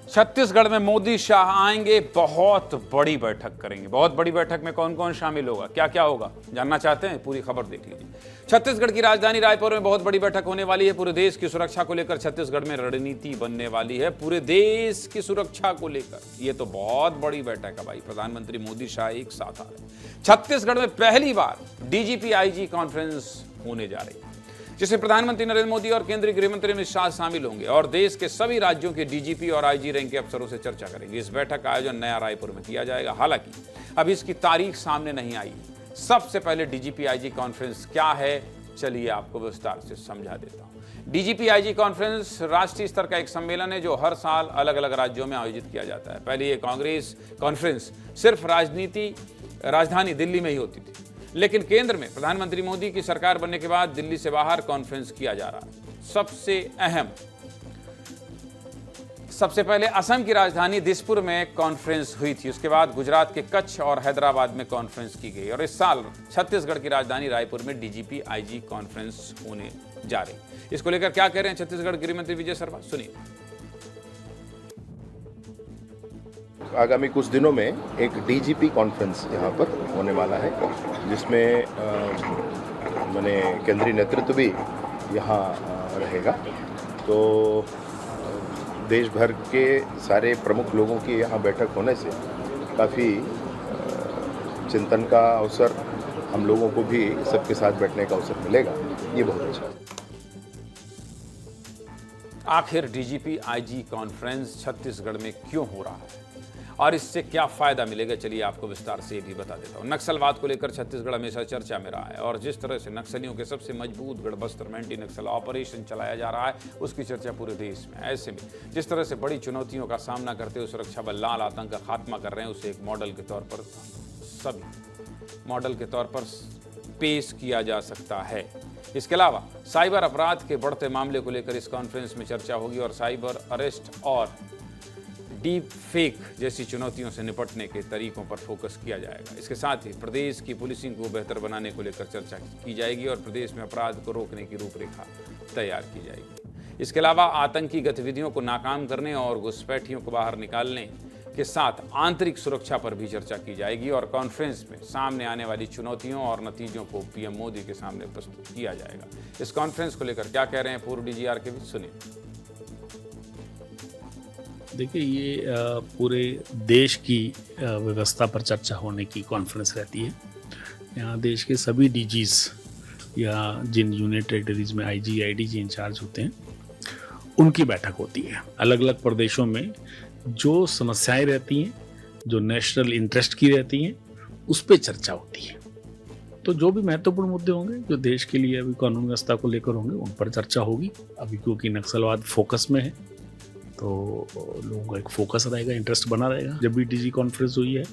छत्तीसगढ़ में मोदी शाह आएंगे, बहुत बड़ी बैठक करेंगे। बहुत बड़ी बैठक में कौन कौन शामिल होगा, क्या क्या होगा, जानना चाहते हैं? पूरी खबर देख लीजिए। छत्तीसगढ़ की राजधानी रायपुर में बहुत बड़ी बैठक होने वाली है। पूरे देश की सुरक्षा को लेकर छत्तीसगढ़ में रणनीति बनने वाली है। पूरे देश की सुरक्षा को लेकर यह तो बहुत बड़ी बैठक है भाई। प्रधानमंत्री मोदी शाह एक साथ आ रहे हैं। छत्तीसगढ़ में पहली बार डीजीपी आईजी कॉन्फ्रेंस होने जा रही है, जिसमें प्रधानमंत्री नरेंद्र मोदी और केंद्रीय गृह मंत्री अमित शाह शामिल होंगे और देश के सभी राज्यों के डीजीपी और आईजी रैंक के अफसरों से चर्चा करेंगे। इस बैठक का आयोजन नया रायपुर में किया जाएगा। हालांकि अभी इसकी तारीख सामने नहीं आई। सबसे पहले डीजीपी आईजी कॉन्फ्रेंस क्या है, चलिए आपको विस्तार से समझा देता हूं। डीजीपी आईजी कॉन्फ्रेंस राष्ट्रीय स्तर का एक सम्मेलन है जो हर साल अलग अलग राज्यों में आयोजित किया जाता है। पहले ये कांग्रेस कॉन्फ्रेंस सिर्फ राजधानी दिल्ली में ही होती थी, लेकिन केंद्र में प्रधानमंत्री मोदी की सरकार बनने के बाद दिल्ली से बाहर कॉन्फ्रेंस किया जा रहा है। सबसे पहले असम की राजधानी दिसपुर में कॉन्फ्रेंस हुई थी। उसके बाद गुजरात के कच्छ और हैदराबाद में कॉन्फ्रेंस की गई और इस साल छत्तीसगढ़ की राजधानी रायपुर में डीजीपी आईजी कॉन्फ्रेंस होने जा रही। इसको लेकर क्या कह रहे हैं छत्तीसगढ़ गृह मंत्री विजय शर्मा, सुनिए। आगामी कुछ दिनों में एक डीजीपी कॉन्फ्रेंस यहाँ पर होने वाला है, जिसमें मैंने केंद्रीय नेतृत्व भी यहाँ रहेगा। तो देश भर के सारे प्रमुख लोगों की यहाँ बैठक होने से काफ़ी चिंतन का अवसर, हम लोगों को भी सबके साथ बैठने का अवसर मिलेगा। ये बहुत अच्छा है। आखिर डीजीपी आईजी कॉन्फ्रेंस छत्तीसगढ़ में क्यों हो रहा है और इससे क्या फायदा मिलेगा, चलिए आपको विस्तार से ये भी बता देता हूँ। नक्सलवाद को लेकर छत्तीसगढ़ हमेशा चर्चा में रहा है और जिस तरह से नक्सलियों के सबसे मजबूत गढ़बस्तर में एंटी नक्सल ऑपरेशन चलाया जा रहा है, उसकी चर्चा पूरे देश में। ऐसे में जिस तरह से बड़ी चुनौतियों का सामना करते हुए सुरक्षा बल लाल आतंक का खात्मा कर रहे हैं, उसे एक मॉडल के तौर पर पेश किया जा सकता है। इसके अलावा साइबर अपराध के बढ़ते मामले को लेकर इस कॉन्फ्रेंस में चर्चा होगी और साइबर अरेस्ट और डीप फेक जैसी चुनौतियों से निपटने के तरीकों पर फोकस किया जाएगा। इसके साथ ही प्रदेश की पुलिसिंग को बेहतर बनाने को लेकर चर्चा की जाएगी और प्रदेश में अपराध को रोकने की रूपरेखा तैयार की जाएगी। इसके अलावा आतंकी गतिविधियों को नाकाम करने और घुसपैठियों को बाहर निकालने के साथ आंतरिक सुरक्षा पर भी चर्चा की जाएगी और कॉन्फ्रेंस में सामने आने वाली चुनौतियों और नतीजों को पीएम मोदी के सामने प्रस्तुत किया जाएगा। इस कॉन्फ्रेंस को लेकर क्या कह रहे हैं पूर्व डीजीआर के भी, सुनिए। देखिए, ये पूरे देश की व्यवस्था पर चर्चा होने की कॉन्फ्रेंस रहती है। यहाँ देश के सभी डीजीज या जिन यूनियन टेरिटरीज में आईजी आईडीजी इंचार्ज होते हैं, उनकी बैठक होती है। अलग अलग प्रदेशों में जो समस्याएं रहती हैं, जो नेशनल इंटरेस्ट की रहती हैं, उस पर चर्चा होती है। तो जो भी महत्वपूर्ण मुद्दे होंगे जो देश के लिए अभी कानून व्यवस्था को लेकर होंगे, उन पर चर्चा होगी। अभी क्योंकि नक्सलवाद फोकस में है, तो लोगों का एक फोकस रहेगा, इंटरेस्ट बना रहेगा। जब भी डीजी कॉन्फ्रेंस हुई है